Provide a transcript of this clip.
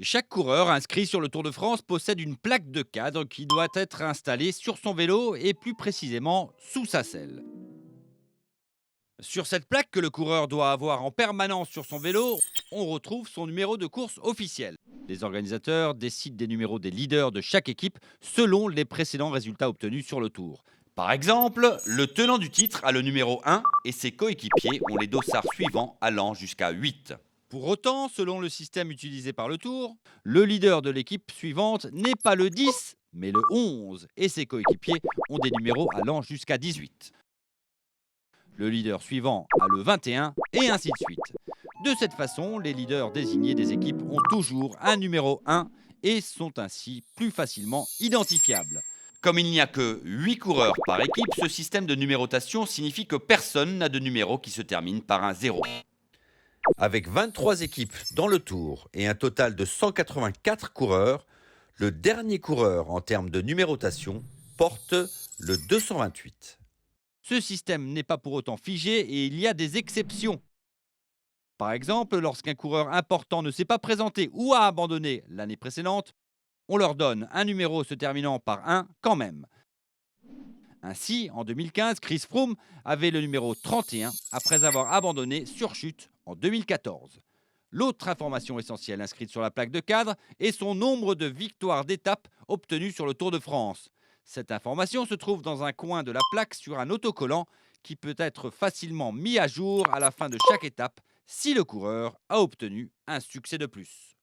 Chaque coureur inscrit sur le Tour de France possède une plaque de cadre qui doit être installée sur son vélo et plus précisément sous sa selle. Sur cette plaque que le coureur doit avoir en permanence sur son vélo, on retrouve son numéro de course officiel. Les organisateurs décident des numéros des leaders de chaque équipe selon les précédents résultats obtenus sur le Tour. Par exemple, le tenant du titre a le numéro 1 et ses coéquipiers ont les dossards suivants allant jusqu'à 8. Pour autant, selon le système utilisé par le Tour, le leader de l'équipe suivante n'est pas le 10, mais le 11, et ses coéquipiers ont des numéros allant jusqu'à 18. Le leader suivant a le 21, et ainsi de suite. De cette façon, les leaders désignés des équipes ont toujours un numéro 1 et sont ainsi plus facilement identifiables. Comme il n'y a que 8 coureurs par équipe, ce système de numérotation signifie que personne n'a de numéro qui se termine par un 0. Avec 23 équipes dans le Tour et un total de 184 coureurs, le dernier coureur en termes de numérotation porte le 228. Ce système n'est pas pour autant figé et il y a des exceptions. Par exemple, lorsqu'un coureur important ne s'est pas présenté ou a abandonné l'année précédente, on leur donne un numéro se terminant par 1 quand même. Ainsi, en 2015, Chris Froome avait le numéro 31 après avoir abandonné sur chute en 2014. L'autre information essentielle inscrite sur la plaque de cadre est son nombre de victoires d'étape obtenues sur le Tour de France. Cette information se trouve dans un coin de la plaque sur un autocollant qui peut être facilement mis à jour à la fin de chaque étape si le coureur a obtenu un succès de plus.